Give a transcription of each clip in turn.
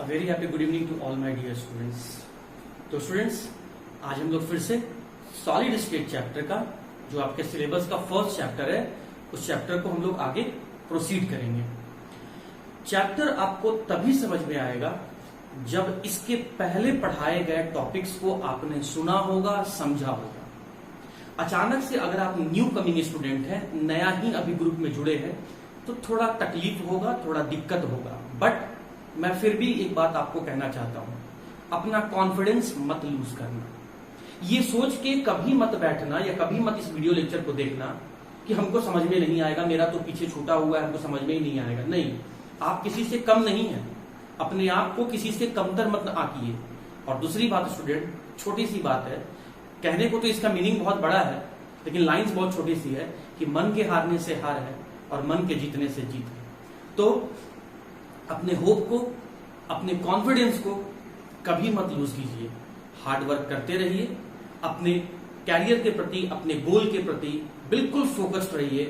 A very happy good evening to all my dear students. तो students, आज हम लोग फिर से सॉलिड स्टेट चैप्टर का जो आपके सिलेबस का फर्स्ट चैप्टर है उस चैप्टर को हम लोग आगे प्रोसीड करेंगे। चैप्टर आपको तभी समझ में आएगा जब इसके पहले पढ़ाए गए टॉपिक्स को आपने सुना होगा, समझा होगा। अचानक से अगर आप न्यू कमिंग स्टूडेंट हैं, नया ही अभी ग्रुप में जुड़े हैं, तो थोड़ा तकलीफ होगा, थोड़ा दिक्कत होगा। बट मैं फिर भी एक बात आपको कहना चाहता हूं, अपना कॉन्फिडेंस मत लूज करना। ये सोच के कभी मत बैठना या कभी मत इस वीडियो लेक्चर को देखना कि हमको समझ में नहीं आएगा, मेरा तो पीछे छूटा हुआ है, हमको समझ में ही नहीं आएगा। नहीं, आप किसी से कम नहीं है, अपने आप को किसी से कमतर मत आंकिए। और दूसरी बात स्टूडेंट, छोटी सी बात है, कहने को तो इसका मीनिंग बहुत बड़ा है, लेकिन लाइंस बहुत छोटी सी है कि मन के हारने से हार है और मन के जीतने से जीत है। तो अपने होप को, अपने कॉन्फिडेंस को कभी मत लूज कीजिए। हार्ड वर्क करते रहिए, अपने कैरियर के प्रति, अपने गोल के प्रति बिल्कुल फोकस्ड रहिए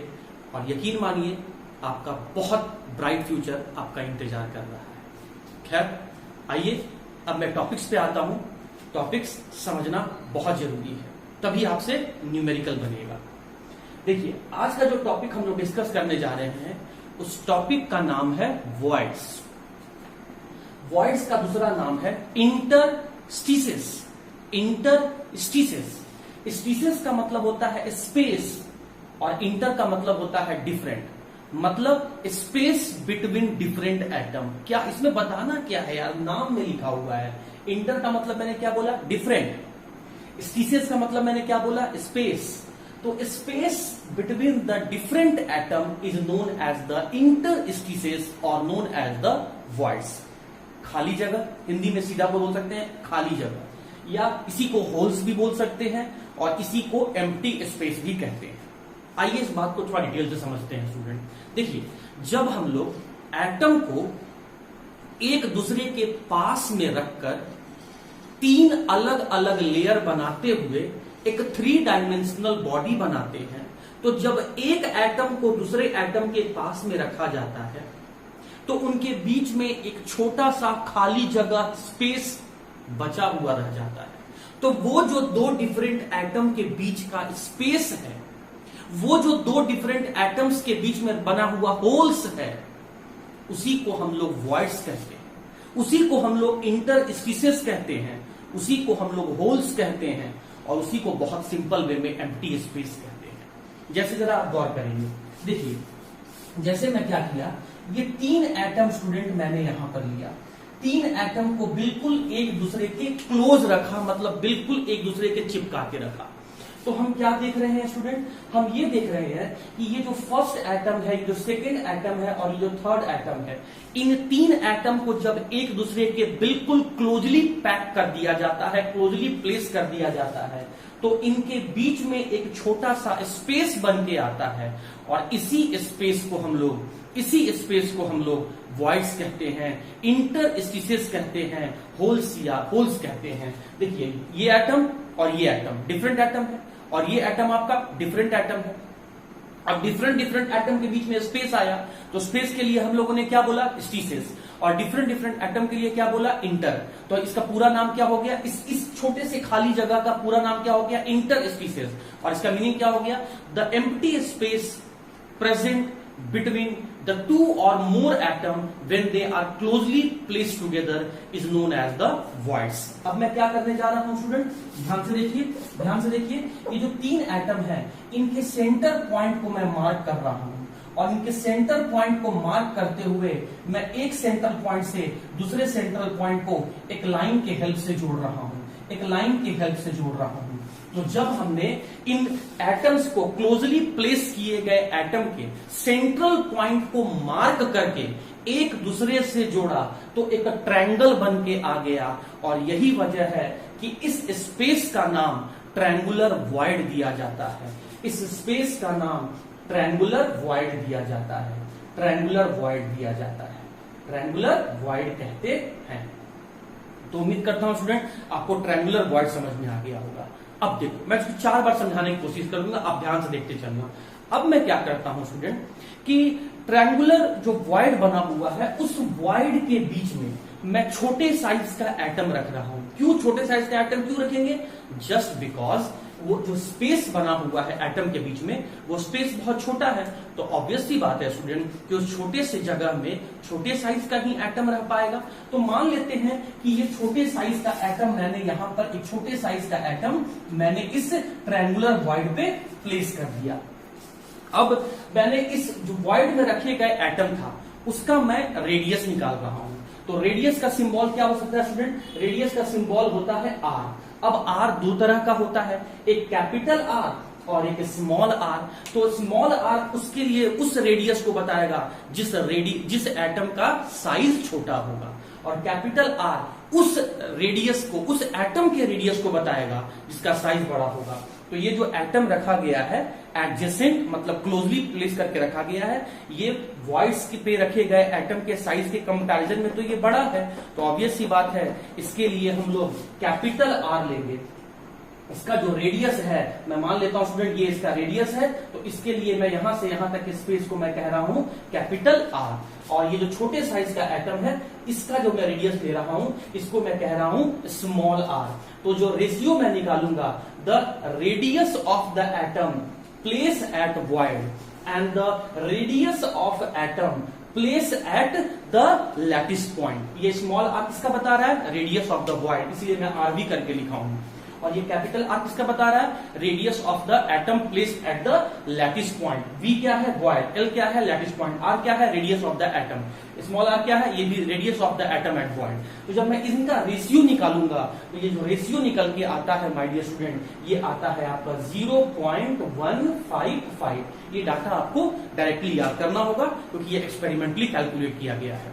और यकीन मानिए आपका बहुत ब्राइट फ्यूचर आपका इंतजार कर रहा है। खैर, आइए अब मैं टॉपिक्स पे आता हूं। टॉपिक्स समझना बहुत जरूरी है, तभी आपसे न्यूमेरिकल बनेगा। देखिए, आज का जो टॉपिक हम लोग डिस्कस करने जा रहे हैं उस टॉपिक का नाम है वॉइड्स। वॉइड्स का दूसरा नाम है इंटरस्टिसेस। इंटरस्टिसेस, स्टिसेस का मतलब होता है स्पेस और इंटर का मतलब होता है डिफरेंट, मतलब स्पेस बिटवीन डिफरेंट एटम। क्या इसमें बताना क्या है यार, नाम में लिखा हुआ है। इंटर का मतलब मैंने क्या बोला, डिफरेंट। स्टिसेस का मतलब मैंने क्या बोला, स्पेस। तो space between the different atom is known as the interstices और नोन एज द वॉइड्स। खाली जगह, हिंदी में सीधा बोल सकते हैं खाली जगह, या इसी को होल्स भी बोल सकते हैं और इसी को एम्प्टी स्पेस भी कहते हैं। आइए इस बात को थोड़ा डिटेल से समझते हैं स्टूडेंट। देखिए, जब हम लोग एटम को एक दूसरे के पास में रखकर तीन अलग अलग लेयर बनाते हुए एक 3 डायमेंशनल बॉडी बनाते हैं, तो जब एक एटम को दूसरे एटम के पास में रखा जाता है तो उनके बीच में एक छोटा सा खाली जगह, स्पेस बचा हुआ रह जाता है। तो वो जो दो डिफरेंट एटम के बीच का स्पेस है, वो जो दो डिफरेंट एटम्स के बीच में बना हुआ होल्स है, उसी को हम लोग वॉइड्स कहते हैं, उसी को हम लोग इंटरस्टिसेस कहते हैं, उसी को हम लोग होल्स कहते हैं और उसी को बहुत सिंपल वे में एम्प्टी स्पेस कहते हैं। जैसे जरा आप गौर करेंगे, देखिए जैसे मैं क्या किया, ये 3 एटम स्टूडेंट मैंने यहां पर लिया, 3 एटम को बिल्कुल एक दूसरे के क्लोज रखा, मतलब बिल्कुल एक दूसरे के चिपका के रखा। तो हम क्या देख रहे हैं स्टूडेंट, हम ये देख रहे हैं कि ये जो फर्स्ट एटम है, ये जो सेकेंड एटम है और ये जो थर्ड एटम है, इन 3 एटम को जब एक दूसरे के बिल्कुल क्लोजली पैक कर दिया जाता है, क्लोजली प्लेस कर दिया जाता है, तो इनके बीच में एक छोटा सा स्पेस बन के आता है और इसी स्पेस को हम लोग वॉइड्स कहते हैं, इंटरस्टिसेस कहते हैं, होल्स या होल्स कहते हैं। देखिए, ये एटम और ये एटम डिफरेंट एटम है और ये एटम आपका डिफरेंट एटम है। अब डिफरेंट एटम के बीच में स्पेस आया, तो स्पेस के लिए हम लोगों ने क्या बोला, स्टिसेस, और डिफरेंट एटम के लिए क्या बोला, इंटर। तो इसका पूरा नाम क्या हो गया, इस छोटे से खाली जगह का पूरा नाम क्या हो गया, इंटरस्टिसेस। और इसका मीनिंग क्या हो गया, the empty space present between the 2 or more atom when they are closely placed together is known as the voids। अब मैं क्या करने जा रहा हूं स्टूडेंट, ध्यान से देखिए, ये जो 3 एटम है, इनके सेंटर पॉइंट को मैं मार्क कर रहा हूं और इनके सेंटर पॉइंट को मार्क करते हुए मैं एक सेंट्रल पॉइंट से दूसरे सेंट्रल पॉइंट को एक लाइन के हेल्प से जोड़ रहा हूं, तो जब हमने इन एटम्स को क्लोजली प्लेस किए गए एटम के सेंट्रल पॉइंट को मार्क करके एक दूसरे से जोड़ा, तो एक ट्रायंगल बन के आ गया। और यही वजह है कि इस स्पेस का नाम ट्रायंगुलर वॉइड दिया जाता है। इस स्पेस का नाम ट्रायंगुलर वॉइड दिया जाता है, ट्रायंगुलर वॉइड कहते हैं। तो उम्मीद करता हूं स्टूडेंट आपको ट्रायंगुलर वॉइड समझ में आ गया होगा। अब देखो, मैं इसको 4 बार समझाने की कोशिश करूंगा, आप ध्यान से देखते चलना। अब मैं क्या करता हूं स्टूडेंट कि ट्रायंगुलर जो वॉइड बना हुआ है उस वॉइड के बीच में मैं छोटे साइज का एटम रख रहा हूं। क्यों छोटे साइज का एटम क्यों रखेंगे? जस्ट बिकॉज वो जो स्पेस बना हुआ है एटम के बीच में वो स्पेस बहुत छोटा है, तो ऑब्वियस सी बात है स्टूडेंट कि उस छोटे से जगह में छोटे साइज का ही एटम रह पाएगा। तो मान लेते हैं कि ये छोटे साइज का एटम मैंने यहां पर एक छोटे साइज का एटम मैंने इस ट्रायंगुलर वॉइड पे प्लेस कर दिया। अब मैंने इस जो वॉइड में रखे गए एटम था उसका मैं रेडियस निकाल रहा हूं। तो रेडियस का सिंबल क्या हो सकता है स्टूडेंट? रेडियस का सिंबल होता है आर। अब आर दो तरह का होता है, एक कैपिटल आर और एक स्मॉल आर। तो स्मॉल आर उसके लिए उस रेडियस को बताएगा जिस एटम का साइज छोटा होगा, और कैपिटल आर उस रेडियस को, उस एटम के रेडियस को बताएगा जिसका साइज बड़ा होगा। तो ये जो एटम रखा गया है एडजेसेंट मतलब क्लोजली प्लेस करके रखा गया है, ये वॉइड्स पे रखे गए एटम के साइज के कंपैरिजन में तो ये बड़ा है, तो ऑब्वियस सी बात है इसके लिए हम लोग कैपिटल आर लेंगे। इसका जो रेडियस है मैं मान लेता हूं स्टूडेंट ये इसका रेडियस है, तो इसके लिए मैं यहां से यहां तक के स्पेस को मैं कह रहा हूं कैपिटल आर, और ये जो छोटे साइज का एटम है इसका जो मैं रेडियस ले रहा हूं इसको मैं कह रहा हूं स्मॉल आर। तो जो रेशियो मैं निकालूंगा, the radius of the atom place at void and the radius of atom place at the lattice point. ये स्मॉल आर किसका बता रहा है? रेडियस ऑफ द वॉइड, इसलिए मैं आर भी करके लिखा हूं। और ये कैपिटल आर किसका बता रहा है? Radius of the atom placed at the lattice point. V क्या है? वॉइड। एल क्या है? Lattice point. आर क्या है? Radius of the atom. Small R क्या है? ये भी radius of the atom at void. तो जब मैं इनका रेशियो निकालूंगा तो ये जो रेशियो निकल के आता है माय डियर स्टूडेंट, ये आता है आपका 0.155। ये डाटा आपको डायरेक्टली याद करना होगा क्योंकि ये एक्सपेरिमेंटली कैलकुलेट किया गया है।